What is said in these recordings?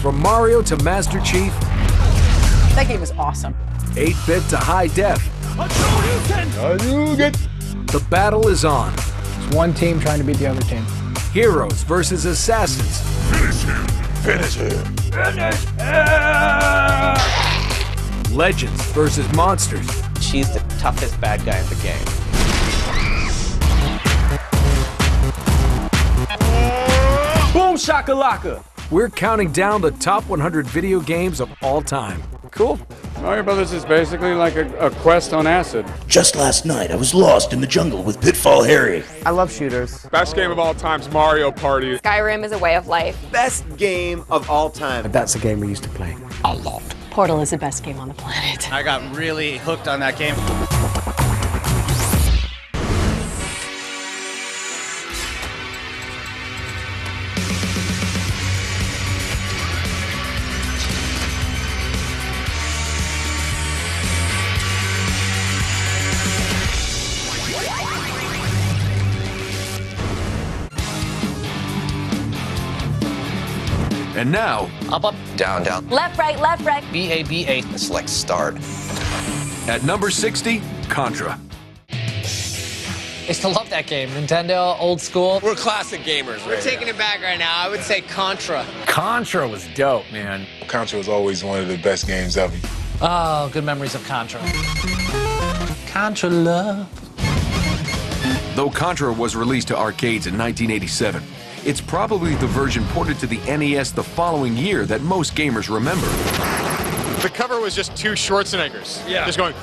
From Mario to Master Chief. That game is awesome. 8-bit to high def. The battle is on. It's one team trying to beat the other team. Heroes versus assassins. Finish him. Finish him. Finish him. Legends versus monsters. She's the toughest bad guy in the game. Boom shakalaka! We're counting down the top 100 video games of all time. Cool. Mario Brothers is basically like a quest on acid. Just last night, I was lost in the jungle with Pitfall Harry. I love shooters. Best game of all time's Mario Party. Skyrim is a way of life. Best game of all time. That's a game we used to play a lot. Portal is the best game on the planet. I got really hooked on that game. And now, Up, down, down. Left, right, B-A, B-A. Select start. at number 60, Contra. I used to love that game. Nintendo, old school. We're classic gamers. We're taking it back right now. I would say Contra. Contra was dope, man. Contra was always one of the best games ever. Oh, good memories of Contra. Contra love. Though Contra was released to arcades in 1987, it's probably the version ported to the NES the following year that most gamers remember. The cover was just two Schwarzeneggers. Yeah. Just going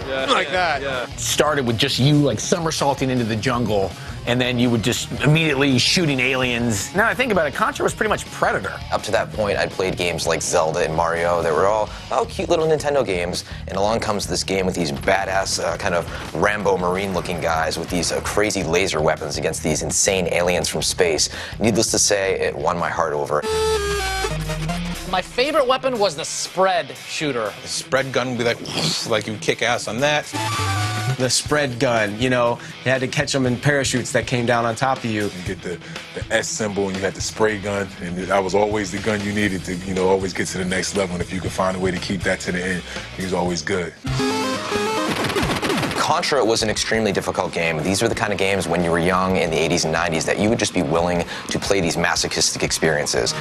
like that. Yeah. Started with just you like somersaulting into the jungle, and then you would just immediately shooting aliens. Now I think about it, Contra was pretty much Predator. Up to that point, I'd played games like Zelda and Mario that were all cute little Nintendo games, and along comes this game with these badass kind of Rambo Marine-looking guys with these crazy laser weapons against these insane aliens from space. Needless to say, it won my heart over. My favorite weapon was the spread shooter. The spread gun would be like you would kick ass on that. The spread gun, you know, you had to catch them in parachutes that came down on top of you. You get the S symbol and you had the spray gun, and that was always the gun you needed to, you know, always get to the next level. And if you could find a way to keep that to the end, it was always good. Contra was an extremely difficult game. These were the kind of games when you were young in the 80s and 90s that you would just be willing to play these masochistic experiences.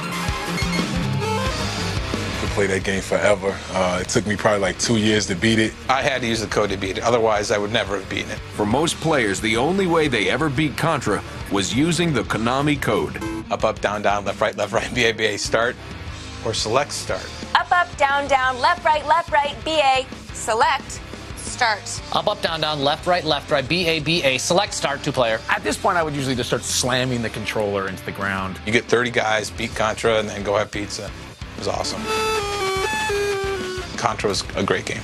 Play that game forever. It took me probably like 2 years to beat it. I had to use the code to beat it, otherwise I would never have beaten it. For most players, the only way they ever beat Contra was using the Konami code. Up, down, left, right, B-A, B-A, start, or select start. Up, down, left, right, B-A, select, start. Up, down, left, right, B-A, B-A, select start, two-player. At this point, I would usually just start slamming the controller into the ground. You get 30 guys, beat Contra, and then go have pizza. It was awesome. Contra was a great game.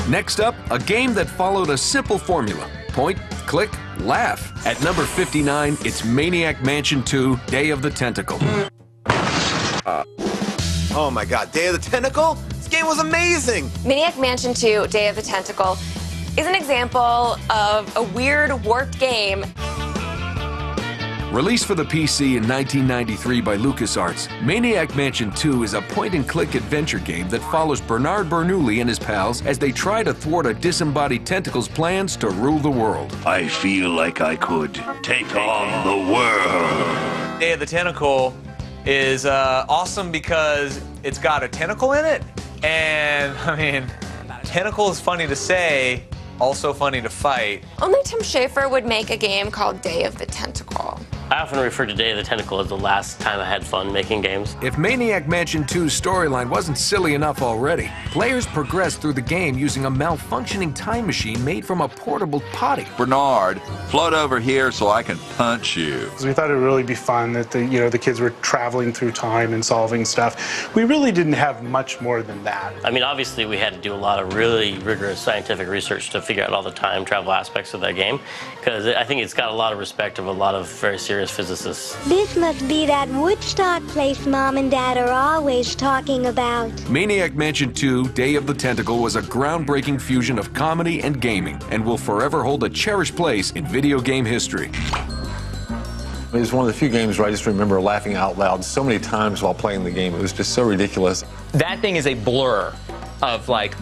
Next up, a game that followed a simple formula. Point, click, laugh. At number 59, it's Maniac Mansion 2, Day of the Tentacle. Oh my god, Day of the Tentacle? This game was amazing! Maniac Mansion 2, Day of the Tentacle is an example of a weird, warped game. Released for the PC in 1993 by LucasArts, Maniac Mansion 2 is a point-and-click adventure game that follows Bernard Bernoulli and his pals as they try to thwart a disembodied tentacle's plans to rule the world. I feel like I could take on the world. Day of the Tentacle is awesome because it's got a tentacle in it, and I mean, tentacle is funny to say, also funny to fight. Only Tim Schafer would make a game called Day of the Tentacle. I often refer to Day of the Tentacle as the last time I had fun making games. If Maniac Mansion 2's storyline wasn't silly enough already, players progressed through the game using a malfunctioning time machine made from a portable potty. Bernard, float over here so I can punch you. We thought it would really be fun that the kids were traveling through time and solving stuff. We really didn't have much more than that. I mean, obviously we had to do a lot of really rigorous scientific research to figure out all the time travel aspects of that game, because I think it's got a lot of respect of a lot of very serious serious physicists. This must be that Woodstock place Mom and Dad are always talking about. Maniac Mansion 2: Day of the Tentacle was a groundbreaking fusion of comedy and gaming and will forever hold a cherished place in video game history. It was one of the few games where I just remember laughing out loud so many times while playing the game. It was just so ridiculous. That thing is a blur of like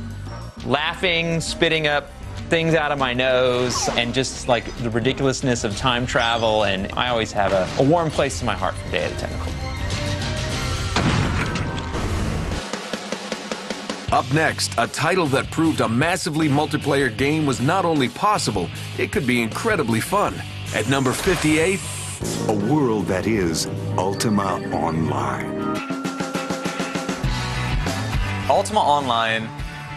laughing, spitting up things out of my nose, and just like the ridiculousness of time travel. And I always have a warm place in my heart for Day of the Tentacle. Up next, a title that proved a massively multiplayer game was not only possible, it could be incredibly fun. At number 58, a world that is Ultima Online. Ultima Online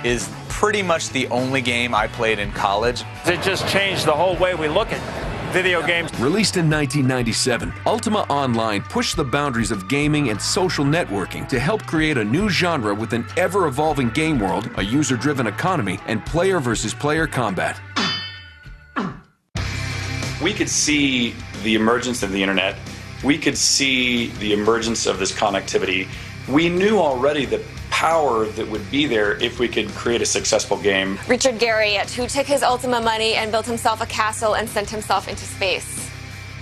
is pretty much the only game I played in college. It just changed the whole way we look at video games. Released in 1997, Ultima Online pushed the boundaries of gaming and social networking to help create a new genre with an ever-evolving game world, a user-driven economy, and player versus player combat. We could see the emergence of the internet. We could see the emergence of this connectivity. We knew already the power that would be there if we could create a successful game. Richard Garriott, who took his Ultima money and built himself a castle and sent himself into space.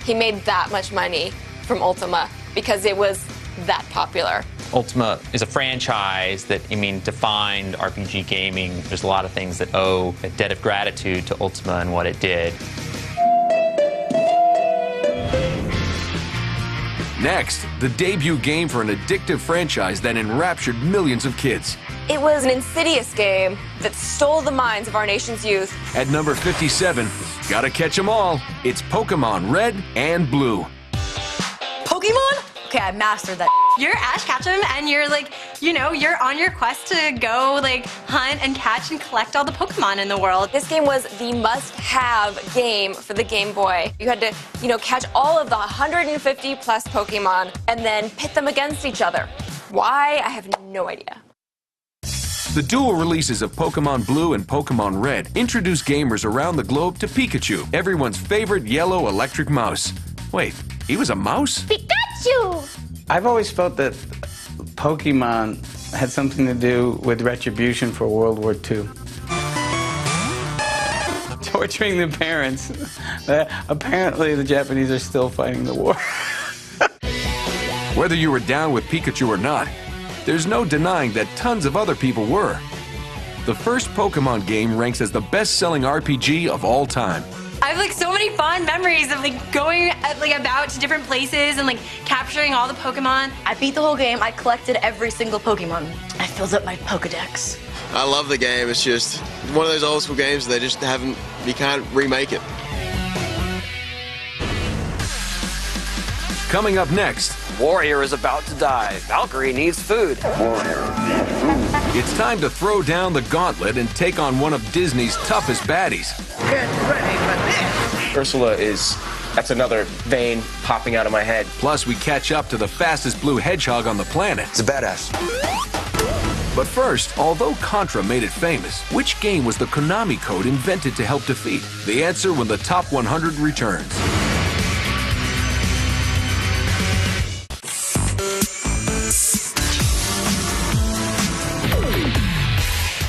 He made that much money from Ultima because it was that popular. Ultima is a franchise that, defined RPG gaming. There's a lot of things that owe a debt of gratitude to Ultima and what it did. Next, the debut game for an addictive franchise that enraptured millions of kids. It was an insidious game that stole the minds of our nation's youth. At number 57, gotta catch 'em all, it's Pokemon Red and Blue. Pokemon? Okay, I mastered that. You're Ash Ketchum, and you're you're on your quest to go hunt and catch and collect all the Pokemon in the world. This game was the must-have game for the Game Boy. You had to, catch all of the 150 plus Pokemon and then pit them against each other. Why? I have no idea. The dual releases of Pokemon Blue and Pokemon Red introduced gamers around the globe to Pikachu, everyone's favorite yellow electric mouse. Wait, he was a mouse? Pikachu! I've always felt that Pokemon had something to do with retribution for World War II. Torturing the parents. Apparently, the Japanese are still fighting the war. Whether you were down with Pikachu or not, there's no denying that tons of other people were. The first Pokemon game ranks as the best-selling RPG of all time. I have so many fond memories of going about to different places and capturing all the Pokemon. I beat the whole game. I collected every single Pokemon. I filled up my Pokedex. I love the game. It's just one of those old school games they just haven't, you can't remake it. Coming up next, Warrior is about to die. Valkyrie needs food. It's time to throw down the gauntlet and take on one of Disney's toughest baddies. Get ready for this! Ursula that's another vein popping out of my head. Plus, we catch up to the fastest blue hedgehog on the planet. It's a badass. But first, although Contra made it famous, which game was the Konami code invented to help defeat? The answer when the Top 100 returns.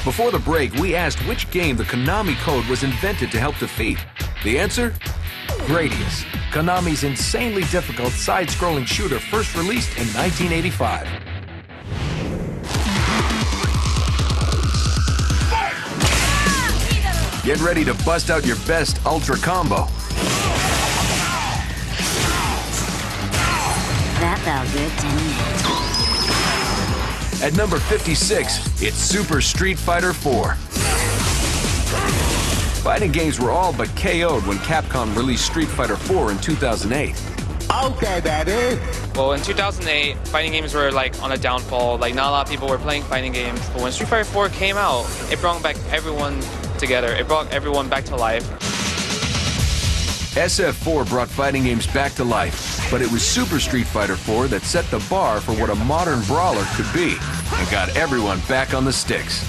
Before the break, we asked which game the Konami code was invented to help defeat. The answer? Gradius, Konami's insanely difficult side-scrolling shooter first released in 1985. Get ready to bust out your best Ultra Combo. That felt good to me. At number 56, it's Super Street Fighter 4. Fighting games were all but KO'd when Capcom released Street Fighter 4 in 2008. Okay, Daddy. Well, in 2008, fighting games were on a downfall. Not a lot of people were playing fighting games. But when Street Fighter 4 came out, it brought back everyone together. It brought everyone back to life. SF4 brought fighting games back to life, but it was Super Street Fighter 4 that set the bar for what a modern brawler could be and got everyone back on the sticks.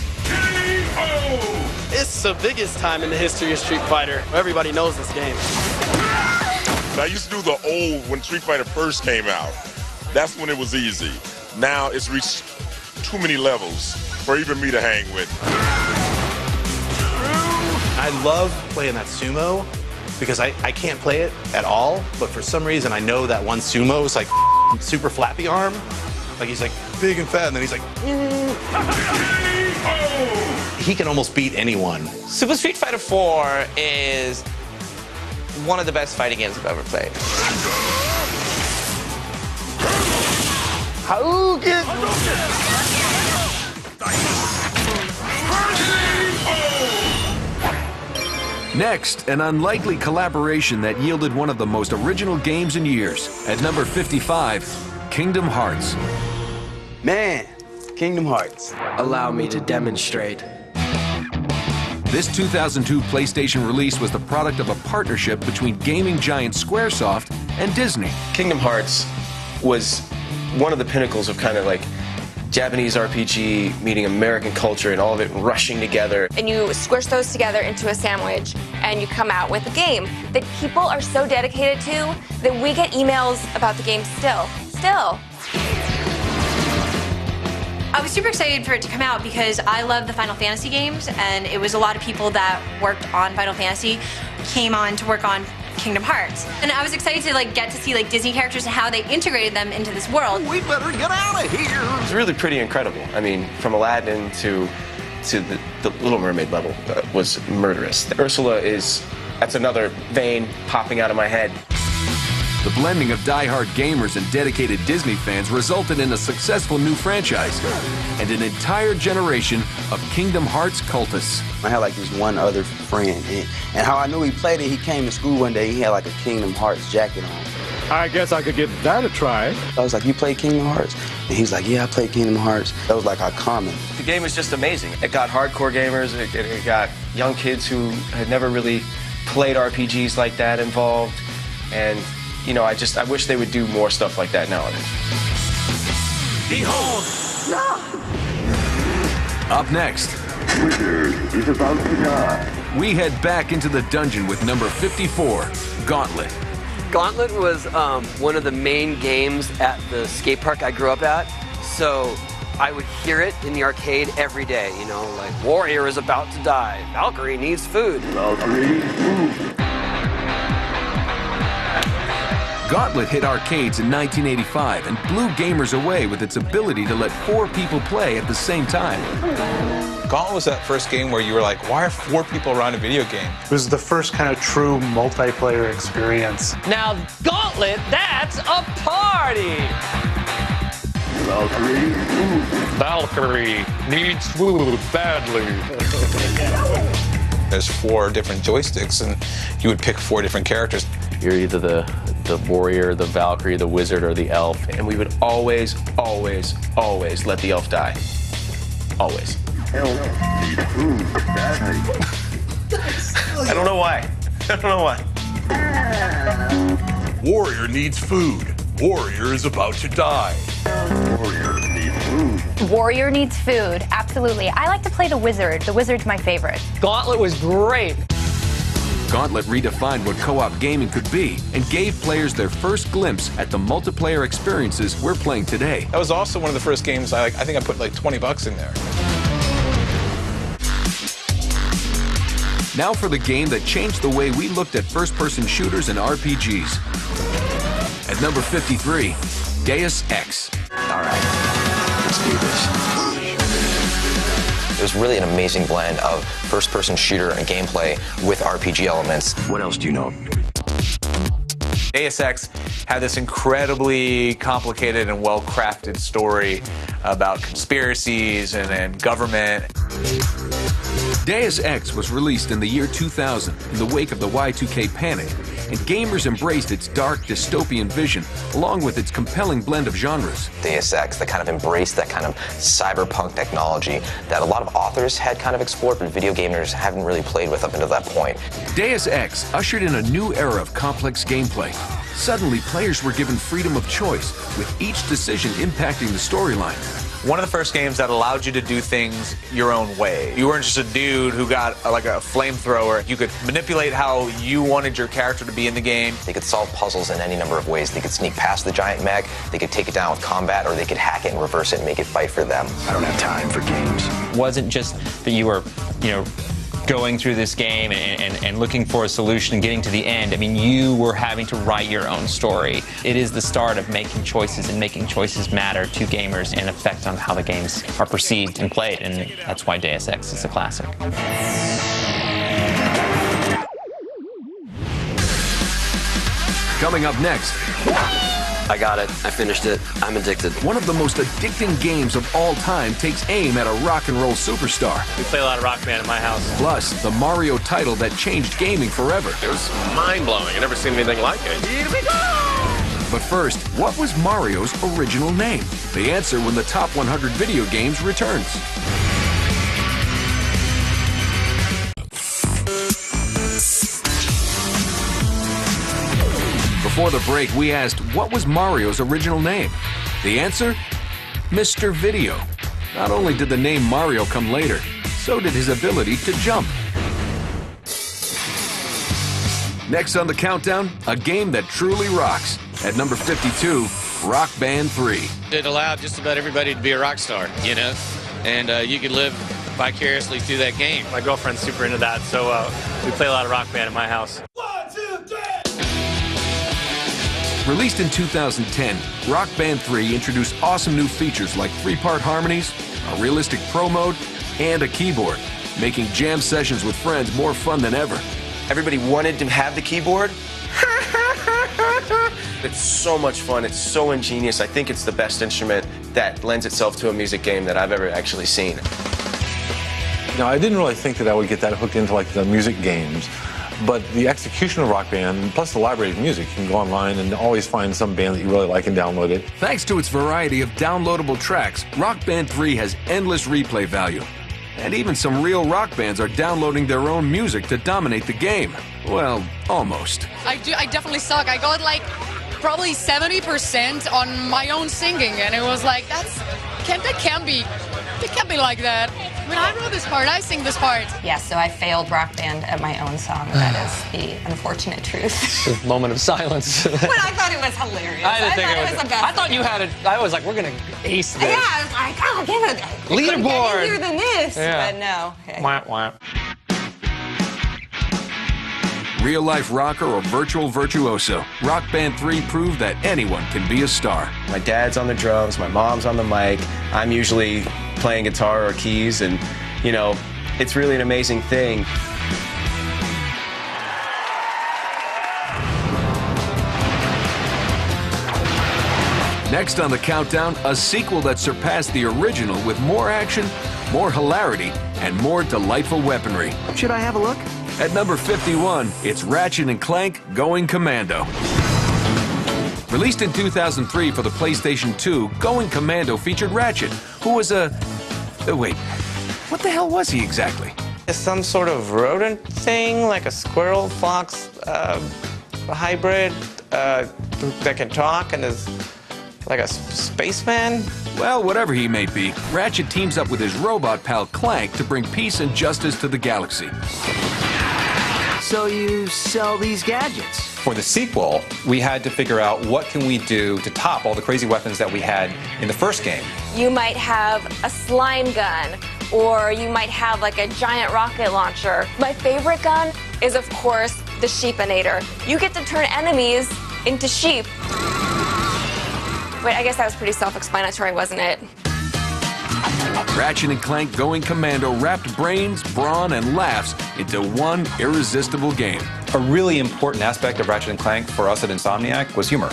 It's the biggest time in the history of Street Fighter. Everybody knows this game. And I used to do the old, when Street Fighter first came out. That's when it was easy. Now it's reached too many levels for even me to hang with. I love playing that sumo because I can't play it at all, but for some reason I know that one sumo is like super flappy arm. Like he's like big and fat, and then he's like, he can almost beat anyone. Super Street Fighter 4 is one of the best fighting games I've ever played. Next, an unlikely collaboration that yielded one of the most original games in years. At number 55, Kingdom Hearts. Man, Kingdom Hearts. Allow me to demonstrate. This 2002 PlayStation release was the product of a partnership between gaming giant Squaresoft and Disney. Kingdom Hearts was one of the pinnacles of kind of like Japanese RPG meeting American culture and all of it rushing together. And you squish those together into a sandwich and you come out with a game that people are so dedicated to that we get emails about the game still. I was super excited for it to come out because I love the Final Fantasy games, and it was a lot of people that worked on Final Fantasy came on to work on Kingdom Hearts. And I was excited to get to see Disney characters and how they integrated them into this world. We better get out of here. It's really pretty incredible. I mean, from Aladdin to the Little Mermaid level was murderous. Ursula that's another vein popping out of my head. The blending of die-hard gamers and dedicated Disney fans resulted in a successful new franchise and an entire generation of Kingdom Hearts cultists. I had this one other friend, and how I knew he played it, he came to school one day, he had a Kingdom Hearts jacket on. I guess I could give that a try. I was like, you play Kingdom Hearts? And he's like, yeah, I play Kingdom Hearts. That was our common. The game was just amazing. It got hardcore gamers, it got young kids who had never really played RPGs like that involved, and I wish they would do more stuff like that nowadays. Behold! Up next, Wizard is about to die. we head back into the dungeon with number 54, Gauntlet. Gauntlet was one of the main games at the skate park I grew up at, so I would hear it in the arcade every day, Warrior is about to die, Valkyrie needs food. Valkyrie needs food. Gauntlet hit arcades in 1985 and blew gamers away with its ability to let 4 people play at the same time. Gauntlet was that first game where you were like, why are 4 people around a video game? It was the first kind of true multiplayer experience. Now, Gauntlet, that's a party! Valkyrie needs Valkyrie food. needs food badly. There's 4 different joysticks, and you would pick 4 different characters. You're either the warrior, the Valkyrie, the wizard, or the elf. And we would always let the elf die. Always. I don't know why. Warrior needs food. Warrior is about to die. Warrior needs food. Warrior needs food, absolutely. I like to play the wizard. The wizard's my favorite. Gauntlet was great. Gauntlet redefined what co-op gaming could be and gave players their first glimpse at the multiplayer experiences we're playing today. That was also one of the first games I think I put $20 in there. Now for the game that changed the way we looked at first-person shooters and RPGs. At number 53, Deus Ex. All right, let's do this. It was really an amazing blend of first-person shooter and gameplay with RPG elements. What else do you know? Deus Ex had this incredibly complicated and well-crafted story about conspiracies and government. Deus Ex was released in the year 2000 in the wake of the Y2K panic, and gamers embraced its dark dystopian vision along with its compelling blend of genres. Deus Ex that kind of embraced that kind of cyberpunk technology that a lot of authors had kind of explored, but video gamers haven't really played with up until that point. Deus Ex ushered in a new era of complex gameplay. Suddenly, players were given freedom of choice, with each decision impacting the storyline. one of the first games that allowed you to do things your own way. You weren't just a dude who got like a flamethrower. You could manipulate how you wanted your character to be in the game. They could solve puzzles in any number of ways. They could sneak past the giant mech, they could take it down with combat, or they could hack it and reverse it and make it fight for them. I don't have time for games. It wasn't just that you were, going through this game and looking for a solution and getting to the end. I mean, you were having to write your own story. It is the start of making choices, and making choices matter to gamers and affect on how the games are perceived and played, and that's why Deus Ex is a classic. Coming up next. I got it. I finished it. I'm addicted. One of the most addicting games of all time takes aim at a rock and roll superstar. We play a lot of Rock Band in my house. Plus, the Mario title that changed gaming forever. It was mind-blowing. I've never seen anything like it. Here we go! But first, what was Mario's original name? The answer when the Top 100 Video Games returns. Before the break, we asked, what was Mario's original name? The answer? Mr. Video. Not only did the name Mario come later, so did his ability to jump. Next on the countdown, a game that truly rocks. At number 52, Rock Band 3. It allowed just about everybody to be a rock star, and you could live vicariously through that game. My girlfriend's super into that, so we play a lot of Rock Band in my house. Released in 2010, Rock Band 3 introduced awesome new features like 3-part harmonies, a realistic pro mode, and a keyboard, making jam sessions with friends more fun than ever. Everybody wanted to have the keyboard. It's so much fun. It's so ingenious. I think it's the best instrument that lends itself to a music game that I've ever actually seen. Now, I didn't really think that I would get that hooked into like the music games. But the execution of Rock Band, plus the library of music, you can go online and always find some band that you really like and download it. Thanks to its variety of downloadable tracks, Rock Band 3 has endless replay value. And even some real rock bands are downloading their own music to dominate the game. Well, almost. I definitely suck. I got like probably 70% on my own singing, and it was like, it can't be like that. When I wrote this part, I sing this part. Yes, so I failed Rock Band at my own song. That is the unfortunate truth. It's a moment of silence. But I thought it was hilarious. I didn't think it was the best. I thought you had it. I was like, we're going to ace this. Yeah, I was like, oh, give it. Leaderboard. Get easier than this. Yeah. But no. Okay. Wah, wah. Real-life rocker or virtual virtuoso, Rock Band 3 proved that anyone can be a star. My dad's on the drums, my mom's on the mic. I'm usually playing guitar or keys, and it's really an amazing thing. Next on the countdown, a sequel that surpassed the original with more action, more hilarity, and more delightful weaponry. Should I have a look? At number 51, it's Ratchet & Clank Going Commando. Released in 2003 for the PlayStation 2, Going Commando featured Ratchet, who was wait, what the hell was he exactly? It's some sort of rodent thing, like a squirrel, fox, hybrid that can talk and is like a spaceman. Well, whatever he may be, Ratchet teams up with his robot pal Clank to bring peace and justice to the galaxy. So you sell these gadgets? For the sequel, we had to figure out what can we do to top all the crazy weapons that we had in the first game. You might have a slime gun, or you might have like a giant rocket launcher. My favorite gun is, of course, the Sheepinator. You get to turn enemies into sheep. Wait, I guess that was pretty self-explanatory, wasn't it? Ratchet & Clank Going Commando wrapped brains, brawn, and laughs into one irresistible game. A really important aspect of Ratchet & Clank for us at Insomniac was humor.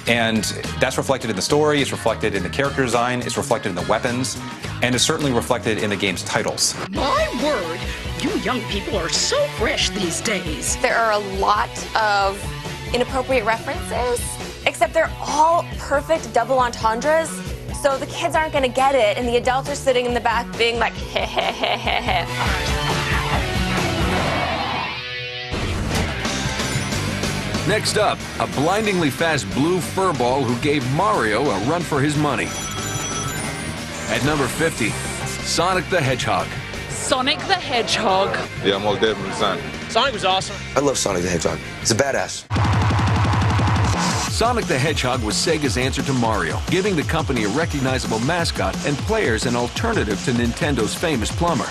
And that's reflected in the story, it's reflected in the character design, it's reflected in the weapons, and it's certainly reflected in the game's titles. My word, you young people are so fresh these days. There are a lot of inappropriate references, except they're all perfect double entendres. So the kids aren't going to get it, and the adults are sitting in the back being like, heh, heh, heh, heh, heh. Next up, a blindingly fast blue furball who gave Mario a run for his money. At number 50, Sonic the Hedgehog. Sonic the Hedgehog. Yeah, most definitely Sonic. Sonic was awesome. I love Sonic the Hedgehog. He's a badass. Sonic the Hedgehog was Sega's answer to Mario, giving the company a recognizable mascot and players an alternative to Nintendo's famous plumber.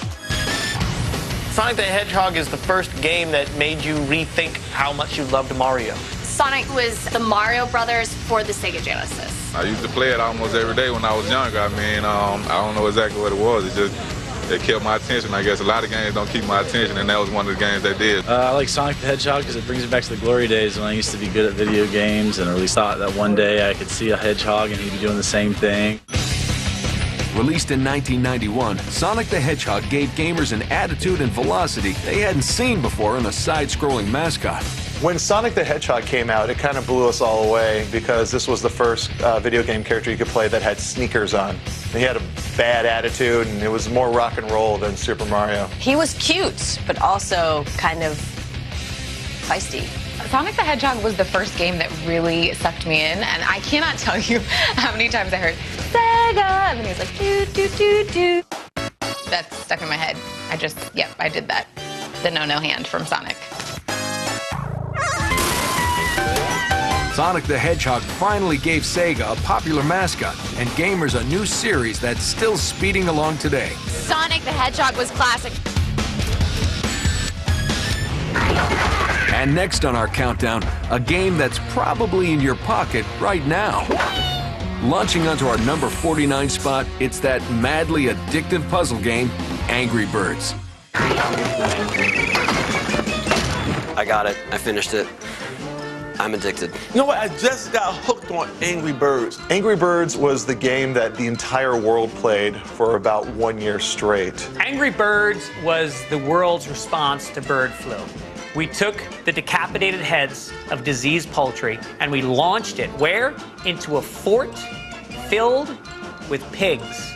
Sonic the Hedgehog is the first game that made you rethink how much you loved Mario. Sonic was the Mario Brothers for the Sega Genesis. I used to play it almost every day when I was younger. I mean, I don't know exactly what it was. It kept my attention. I guess a lot of games don't keep my attention, and that was one of the games that did. I like Sonic the Hedgehog because it brings me back to the glory days when I used to be good at video games, and I really thought that one day I could see a hedgehog and he'd be doing the same thing. Released in 1991, Sonic the Hedgehog gave gamers an attitude and velocity they hadn't seen before in a side-scrolling mascot. When Sonic the Hedgehog came out, it kind of blew us all away because this was the first video game character you could play that had sneakers on. He had a bad attitude, and it was more rock and roll than Super Mario. He was cute, but also kind of feisty. Sonic the Hedgehog was the first game that really sucked me in, and I cannot tell you how many times I heard Sega, and then he was like, doo, doo, doo, doo. That's stuck in my head. I did that. The no-no hand from Sonic. Sonic the Hedgehog finally gave Sega a popular mascot and gamers a new series that's still speeding along today. Sonic the Hedgehog was classic. And next on our countdown, a game that's probably in your pocket right now. Launching onto our number 49 spot, it's that madly addictive puzzle game, Angry Birds. I got it. I finished it. I'm addicted. You know what? I just got hooked on Angry Birds. Angry Birds was the game that the entire world played for about 1 year straight. Angry Birds was the world's response to bird flu. We took the decapitated heads of diseased poultry and we launched it where? Into a fort filled with pigs.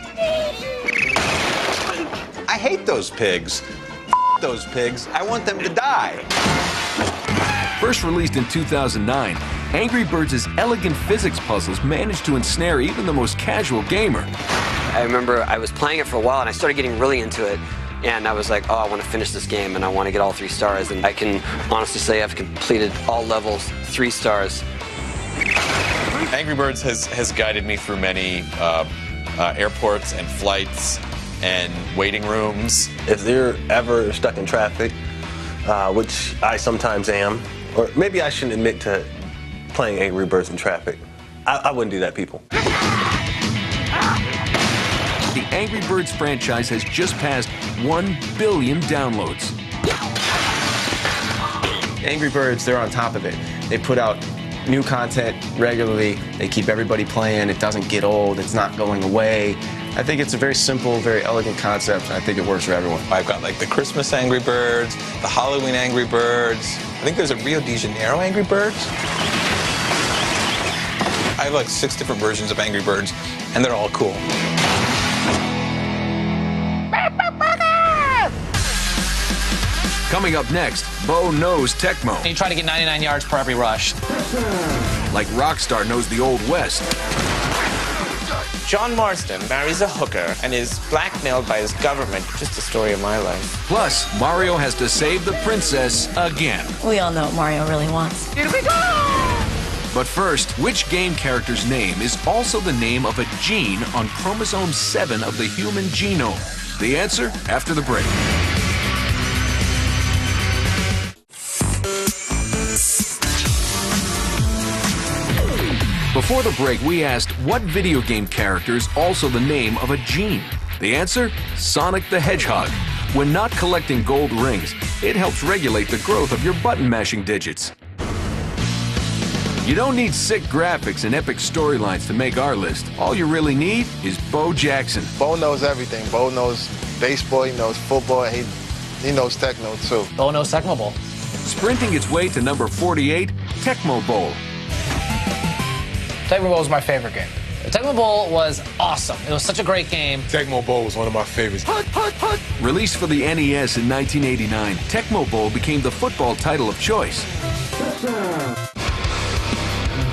I hate those pigs. Those pigs. I want them to die. First released in 2009, Angry Birds' elegant physics puzzles managed to ensnare even the most casual gamer. I remember I was playing it for a while and I started getting really into it. And I was like, oh, I want to finish this game and I want to get all 3 stars. And I can honestly say I've completed all levels 3 stars. Angry Birds has guided me through many airports and flights and waiting rooms. If they're ever stuck in traffic, which I sometimes am, or maybe I shouldn't admit to playing Angry Birds in traffic. I wouldn't do that, people. The Angry Birds franchise has just passed 1 billion downloads. Angry Birds, they're on top of it. They put out new content regularly. They keep everybody playing. It doesn't get old. It's not going away. I think it's a very simple, very elegant concept, and I think it works for everyone. I've got like the Christmas Angry Birds, the Halloween Angry Birds. I think there's a Rio de Janeiro Angry Birds. I have like 6 different versions of Angry Birds, and they're all cool. Coming up next, Bo knows Tecmo. You try to get 99 yards per every rush. Like Rockstar knows the Old West. John Marston marries a hooker and is blackmailed by his government. Just a story of my life. Plus, Mario has to save the princess again. We all know what Mario really wants. Here we go! But first, which game character's name is also the name of a gene on chromosome 7 of the human genome? The answer after the break. Before the break, we asked what video game character is also the name of a gene. The answer? Sonic the Hedgehog. When not collecting gold rings, it helps regulate the growth of your button-mashing digits. You don't need sick graphics and epic storylines to make our list. All you really need is Bo Jackson. Bo knows everything. Bo knows baseball, he knows football, he knows Tecmo too. Bo knows Tecmo Bowl. Sprinting its way to number 48, Tecmo Bowl. Tecmo Bowl was my favorite game. Tecmo Bowl was awesome. It was such a great game. Tecmo Bowl was one of my favorites. Released for the NES in 1989, Tecmo Bowl became the football title of choice.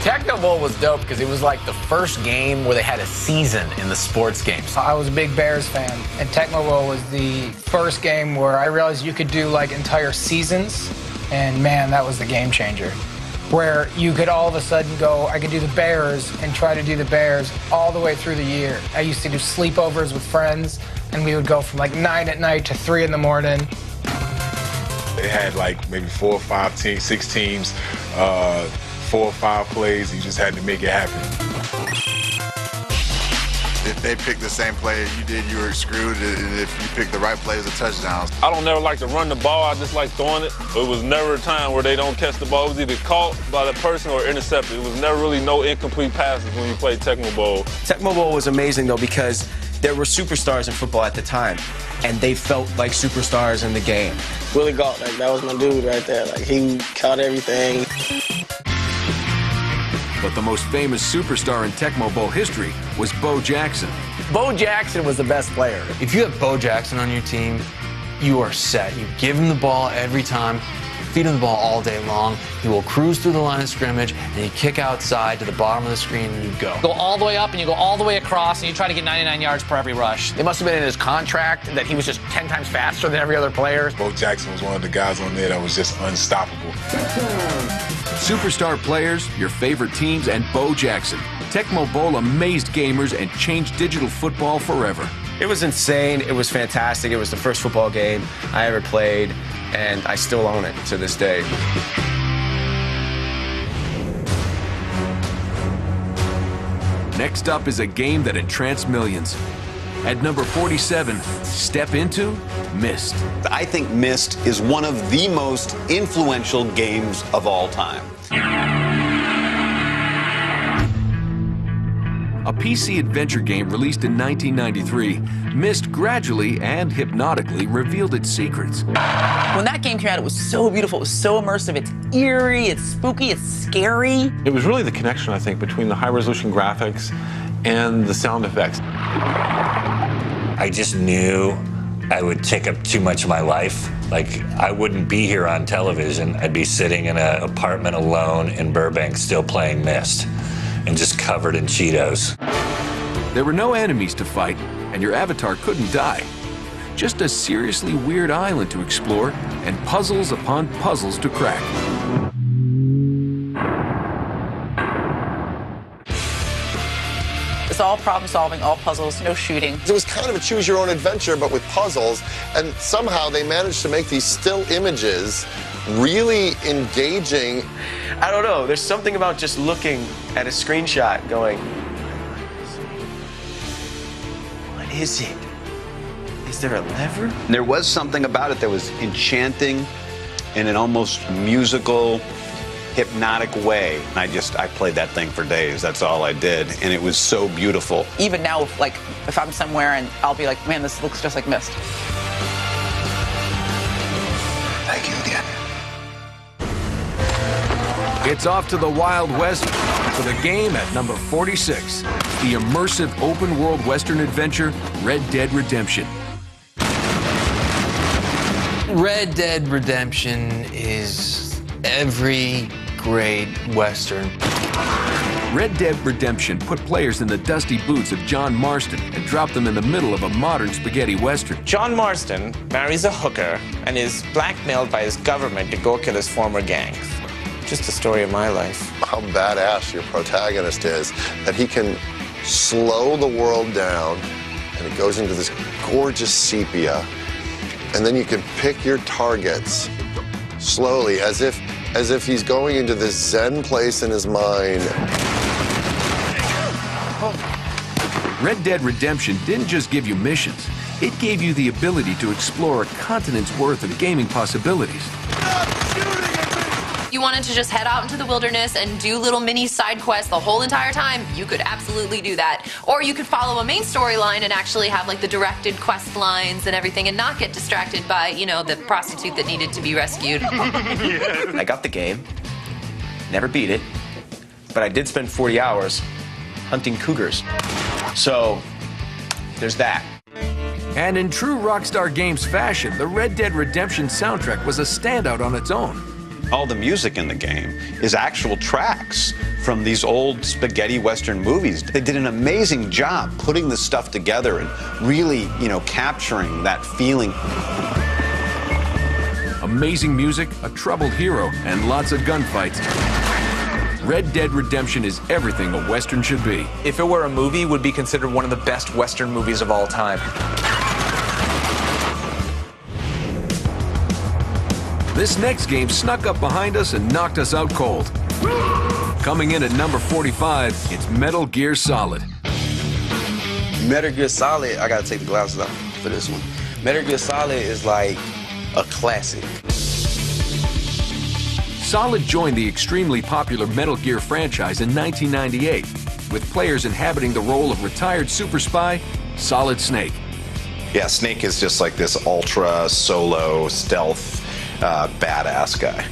Tecmo Bowl was dope because it was like the first game where they had a season in the sports games. I was a big Bears fan, and Tecmo Bowl was the first game where I realized you could do like entire seasons, and man, that was the game changer. Where you could all of a sudden go, I could do the Bears and try to do the Bears all the way through the year. I used to do sleepovers with friends, and we would go from like 9 at night to 3 in the morning. They had like maybe 4 or 5 teams, 6 teams, 4 or 5 plays. You just had to make it happen. If they picked the same play you did, you were screwed. And if you picked the right play, it was a touchdown. I don't never like to run the ball. I just like throwing it. It was never a time where they don't catch the ball. It was either caught by the person or intercepted. It was never really no incomplete passes when you played Tecmo Bowl. Tecmo Bowl was amazing, though, because there were superstars in football at the time, and they felt like superstars in the game. Willie Gault, like, that was my dude right there. Like, he caught everything. But the most famous superstar in Tecmo Bowl history was Bo Jackson. Bo Jackson was the best player. If you have Bo Jackson on your team, you are set. You give him the ball every time, feed him the ball all day long. He will cruise through the line of scrimmage, and you kick outside to the bottom of the screen, and you go. Go all the way up, and you go all the way across, and you try to get 99 yards per every rush. It must have been in his contract that he was just 10 times faster than every other player. Bo Jackson was one of the guys on there that was just unstoppable. Superstar players, your favorite teams, and Bo Jackson. Tecmo Bowl amazed gamers and changed digital football forever. It was insane. It was fantastic. It was the first football game I ever played, and I still own it to this day. Next up is a game that entranced millions. At number 47, Step Into Myst. I think Myst is one of the most influential games of all time. A PC adventure game released in 1993, Myst gradually and hypnotically revealed its secrets. When that game came out, it was so beautiful, it was so immersive, it's eerie, it's spooky, it's scary. It was really the connection, I think, between the high-resolution graphics and the sound effects. I just knew I would take up too much of my life. Like, I wouldn't be here on television. I'd be sitting in an apartment alone in Burbank still playing Myst and just covered in Cheetos. There were no enemies to fight, and your avatar couldn't die. Just a seriously weird island to explore and puzzles upon puzzles to crack. It's all problem solving, all puzzles, no shooting. It was kind of a choose your own adventure, but with puzzles, and somehow they managed to make these still images really engaging. I don't know, there's something about just looking at a screenshot going, what is it? Is there a lever? There was something about it that was enchanting in an almost musical, hypnotic way. I played that thing for days. That's all I did, and it was so beautiful. Even now, if I'm somewhere and I'll be like, man, this looks just like Myst. Thank you again. It's off to the Wild West for the game at number 46, the immersive open-world Western adventure, Red Dead Redemption. Red Dead Redemption is every great Western. Red Dead Redemption put players in the dusty boots of John Marston and dropped them in the middle of a modern spaghetti Western. John Marston marries a hooker and is blackmailed by his government to go kill his former gangs. Just the story of my life. How badass your protagonist is, that he can slow the world down, and it goes into this gorgeous sepia, and then you can pick your targets slowly, as if he's going into this Zen place in his mind. Red Dead Redemption didn't just give you missions, it gave you the ability to explore a continent's worth of gaming possibilities. You wanted to just head out into the wilderness and do little mini side quests the whole entire time, you could absolutely do that. Or you could follow a main storyline and actually have like the directed quest lines and everything and not get distracted by, the prostitute that needed to be rescued. I got the game, never beat it, but I did spend 40 hours hunting cougars. So, there's that. And in true Rockstar Games fashion, the Red Dead Redemption soundtrack was a standout on its own. All the music in the game is actual tracks from these old spaghetti Western movies. They did an amazing job putting this stuff together and really, capturing that feeling. Amazing music, a troubled hero, and lots of gunfights. Red Dead Redemption is everything a Western should be. If it were a movie, it would be considered one of the best Western movies of all time. This next game snuck up behind us and knocked us out cold. Coming in at number 45, it's Metal Gear Solid. Metal Gear Solid, I gotta take the glasses off for this one. Metal Gear Solid is like a classic. Solid joined the extremely popular Metal Gear franchise in 1998, with players inhabiting the role of retired super spy, Solid Snake. Yeah, Snake is just like this ultra solo stealth badass guy.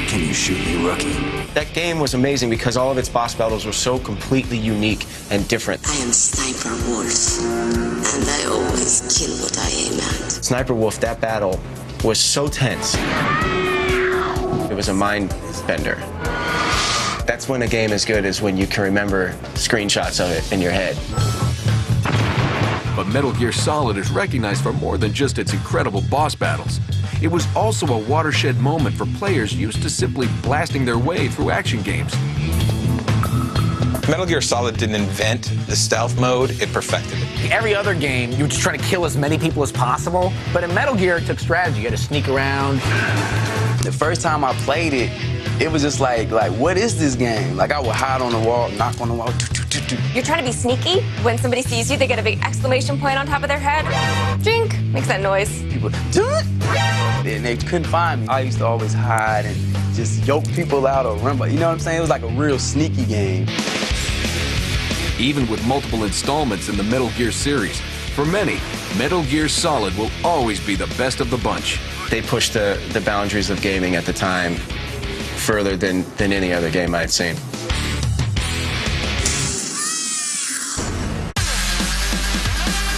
Can you shoot me, rookie? That game was amazing because all of its boss battles were so completely unique and different. I am Sniper Wolf, and I always kill what I aim at. Sniper Wolf, that battle was so tense. It was a mind bender. That's when a game is good, is when you can remember screenshots of it in your head. But Metal Gear Solid is recognized for more than just its incredible boss battles. It was also a watershed moment for players used to simply blasting their way through action games. Metal Gear Solid didn't invent the stealth mode, it perfected it. Every other game, you were just trying to kill as many people as possible. But in Metal Gear, it took strategy. You had to sneak around. The first time I played it, it was just like, what is this game? Like, I would hide on the wall, knock on the wall. You're trying to be sneaky. When somebody sees you, they get a big exclamation point on top of their head. Drink makes that noise. People, and they couldn't find me. I used to always hide and just yoke people out or run. You know what I'm saying? It was like a real sneaky game. Even with multiple installments in the Metal Gear series, for many, Metal Gear Solid will always be the best of the bunch. They pushed the boundaries of gaming at the time further than any other game I'd seen.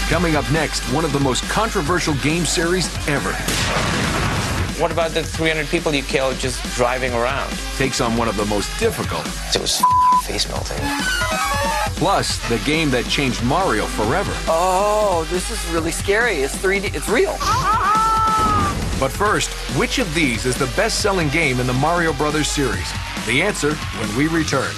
Coming up next, one of the most controversial game series ever. What about the 300 people you killed just driving around? Takes on one of the most difficult. It was face melting. Plus, the game that changed Mario forever. Oh, this is really scary. It's 3D. It's real. But first, which of these is the best-selling game in the Mario Brothers series? The answer when we return.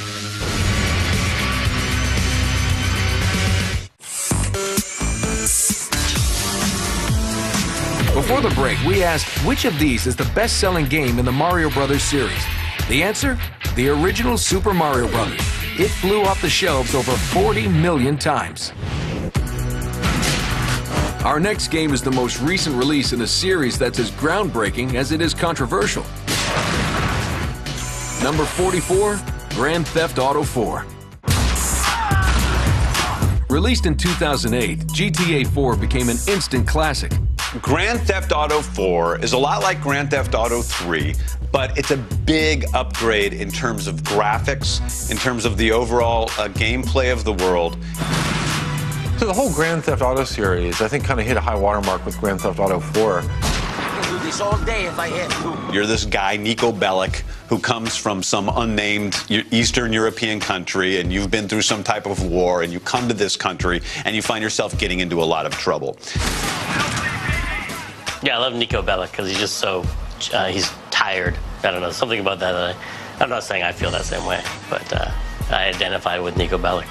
Before the break, we asked which of these is the best-selling game in the Mario Brothers series. The answer? The original Super Mario Brothers. It flew off the shelves over 40 million times. Our next game is the most recent release in a series that's as groundbreaking as it is controversial. Number 44, Grand Theft Auto 4. Released in 2008, GTA 4 became an instant classic. Grand Theft Auto 4 is a lot like Grand Theft Auto 3, but it's a big upgrade in terms of graphics, in terms of the overall gameplay of the world. So the whole Grand Theft Auto series, I think, kind of hit a high watermark with Grand Theft Auto 4. I can do this all day if I had to. You're this guy, Niko Bellic, who comes from some unnamed Eastern European country, and you've been through some type of war, and you come to this country, and you find yourself getting into a lot of trouble. Yeah, I love Niko Bellic because he's just so, he's tired. I don't know, something about that. I'm not saying I feel that same way, but I identify with Niko Bellic.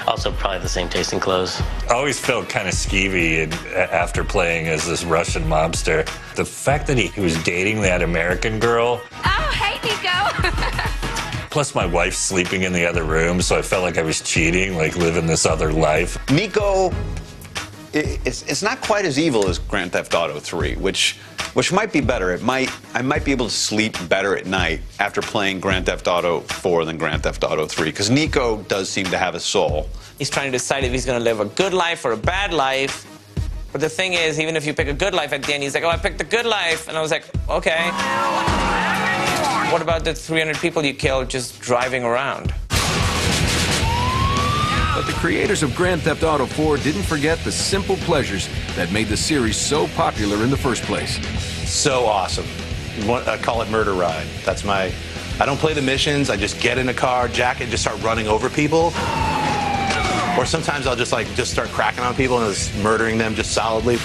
Also, probably the same taste in clothes. I always felt kind of skeevy after playing as this Russian mobster. The fact that he was dating that American girl. Oh, hey, Niko. Plus my wife's sleeping in the other room, so I felt like I was cheating, like living this other life. Niko, it's not quite as evil as Grand Theft Auto 3, which might be better. I might be able to sleep better at night after playing Grand Theft Auto 4 than Grand Theft Auto 3, because Niko does seem to have a soul. He's trying to decide if he's going to live a good life or a bad life. But the thing is, even if you pick a good life at the end, he's like, oh, I picked the good life. And I was like, okay. What about the 300 people you killed just driving around? But the creators of Grand Theft Auto 4 didn't forget the simple pleasures that made the series so popular in the first place. So awesome. call it Murder Ride. That's my, I don't play the missions. I just get in a car, jack it, just start running over people. Or sometimes I'll just start cracking on people and just murdering them just solidly.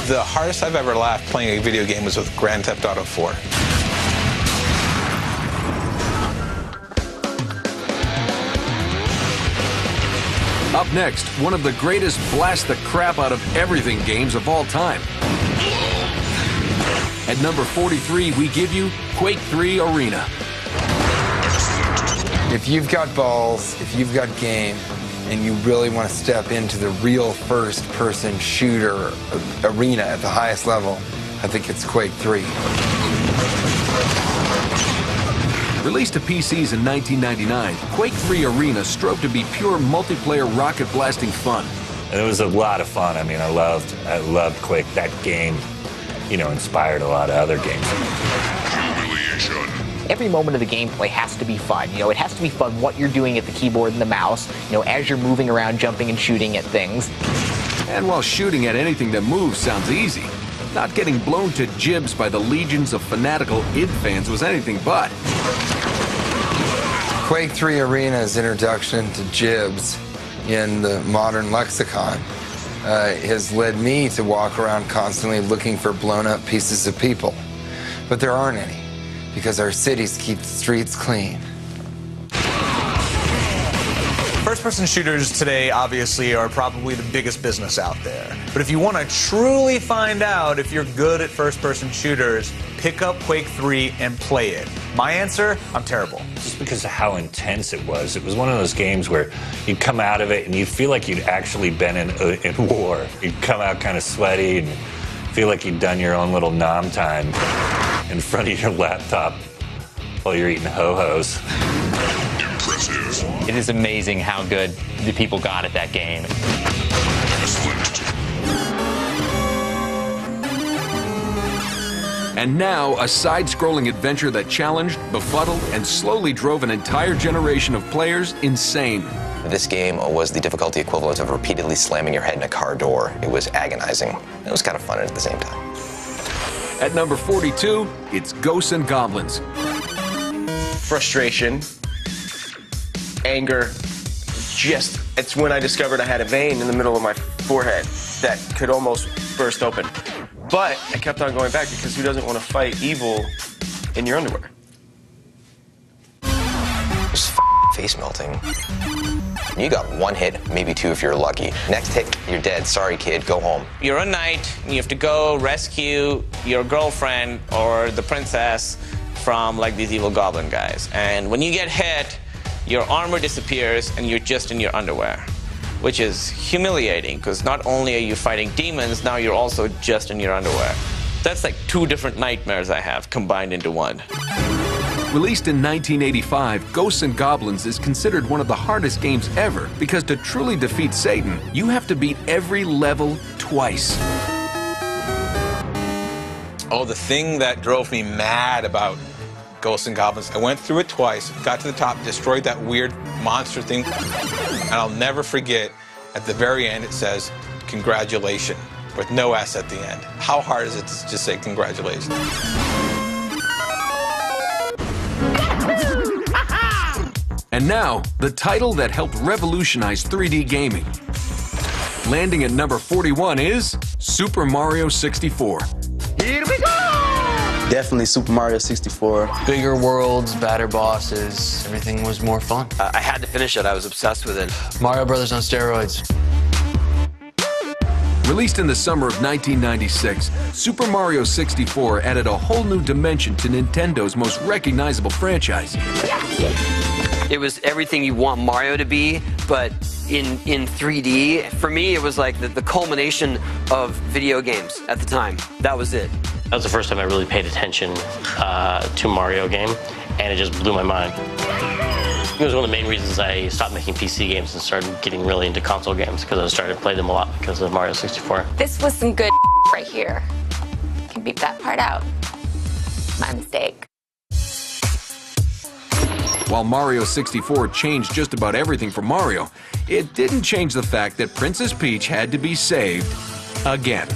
The hardest I've ever laughed playing a video game was with Grand Theft Auto 4. Up next, one of the greatest blast the crap out of everything games of all time. At number 43, we give you Quake 3 Arena. If you've got balls, if you've got game, and you really want to step into the real first-person shooter arena at the highest level, I think it's Quake 3. Released to PCs in 1999, Quake 3 Arena strove to be pure multiplayer rocket blasting fun. And it was a lot of fun. I mean, I loved Quake. That game, inspired a lot of other games. Every moment of the gameplay has to be fun. It has to be fun what you're doing at the keyboard and the mouse, as you're moving around, jumping and shooting at things. And while shooting at anything that moves sounds easy, not getting blown to jibs by the legions of fanatical id fans was anything but. Quake 3 Arena's introduction to jibs in the modern lexicon has led me to walk around constantly looking for blown-up pieces of people. But there aren't any, because our cities keep the streets clean. First-person shooters today, obviously, are probably the biggest business out there. But if you want to truly find out if you're good at first-person shooters, pick up Quake 3 and play it. My answer, I'm terrible. Just because of how intense it was. It was one of those games where you'd come out of it and you'd feel like you'd actually been in war. You'd come out kind of sweaty and feel like you'd done your own little nom time in front of your laptop while you're eating ho-hos. It is amazing how good the people got at that game. And now, a side-scrolling adventure that challenged, befuddled, and slowly drove an entire generation of players insane. This game was the difficulty equivalent of repeatedly slamming your head in a car door. It was agonizing. It was kind of fun at the same time. At number 42, it's Ghosts and Goblins. Frustration, anger, it's when I discovered I had a vein in the middle of my forehead that could almost burst open. But I kept on going back because who doesn't want to fight evil in your underwear? Just face melting. You got one hit, maybe two if you're lucky. Next hit, you're dead. Sorry, kid, go home. You're a knight, and you have to go rescue your girlfriend or the princess from these evil goblin guys. And when you get hit, your armor disappears and you're just in your underwear, which is humiliating because not only are you fighting demons, now you're also just in your underwear. That's like two different nightmares I have combined into one. Released in 1985, Ghosts and Goblins is considered one of the hardest games ever because to truly defeat Satan, you have to beat every level twice. Oh, the thing that drove me mad about Ghosts and Goblins, I went through it twice, got to the top, destroyed that weird monster thing, and I'll never forget, at the very end it says, congratulations, with no S at the end. How hard is it to just say congratulations? And now, the title that helped revolutionize 3D gaming. Landing at number 41 is Super Mario 64. Here we go! Definitely Super Mario 64. Bigger worlds, badder bosses, everything was more fun. I had to finish it. I was obsessed with it. Mario Brothers on steroids. Released in the summer of 1996, Super Mario 64 added a whole new dimension to Nintendo's most recognizable franchise. It was everything you want Mario to be, but in 3D. For me, it was like the culmination of video games at the time. That was it. That was the first time I really paid attention to Mario game, and it just blew my mind. It was one of the main reasons I stopped making PC games and started getting really into console games, because I started to play them a lot because of Mario 64. This was some good right here. Can beep that part out. My mistake. While Mario 64 changed just about everything for Mario, it didn't change the fact that Princess Peach had to be saved again.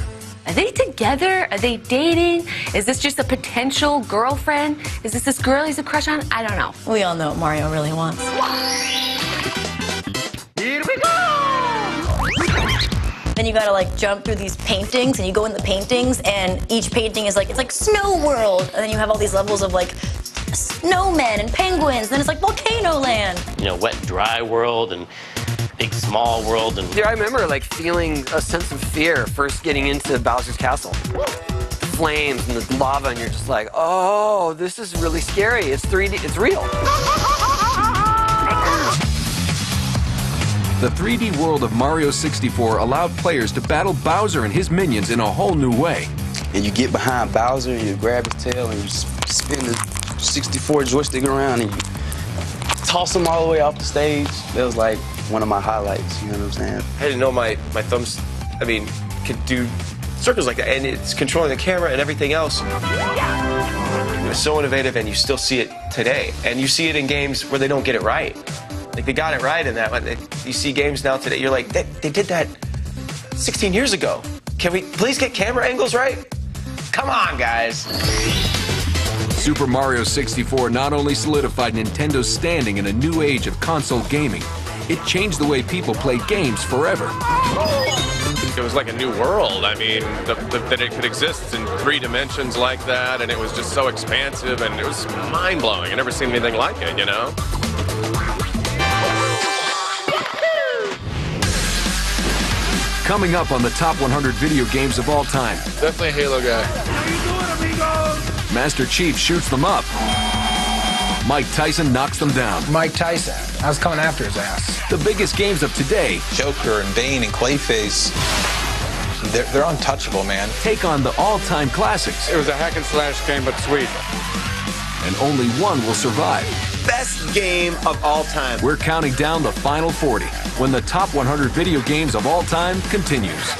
Are they together? Are they dating? Is this just a potential girlfriend? Is this girl he's a crush on? I don't know. We all know what Mario really wants. Here we go! Then you gotta like jump through these paintings, and you go in the paintings, and each painting is like, it's like Snow World, and then you have all these levels of like snowmen and penguins, then it's like Volcano Land. You know, wet, dry world and big, small world. And Yeah, I remember like feeling a sense of fear first getting into Bowser's Castle. The flames and the lava, and you're just like, oh, this is really scary. It's 3D, it's real. The 3D world of Mario 64 allowed players to battle Bowser and his minions in a whole new way. And you get behind Bowser, and you grab his tail, and you spin the 64 joystick around, and you toss him all the way off the stage. That was like one of my highlights, you know what I'm saying? I didn't know my thumbs, I mean, could do circles like that, and it's controlling the camera and everything else. It was so innovative, and you still see it today. And you see it in games where they don't get it right. Like, they got it right in that one. You see games now today, you're like, they did that 16 years ago. Can we please get camera angles right? Come on, guys. Super Mario 64 not only solidified Nintendo's standing in a new age of console gaming, it changed the way people play games forever. It was like a new world. I mean, that it could exist in 3 dimensions like that, and it was just so expansive, and it was mind-blowing. I never seen anything like it, you know? Coming up on the top 100 video games of all time. Definitely a Halo guy. Master Chief shoots them up. Mike Tyson knocks them down. Mike Tyson. I was coming after his ass. The biggest games of today. Joker and Bane and Clayface. They're untouchable, man. Take on the all-time classics. It was a hack and slash game, but sweet. And only one will survive. Best game of all time. We're counting down the final 40 when the top 100 video games of all time continues.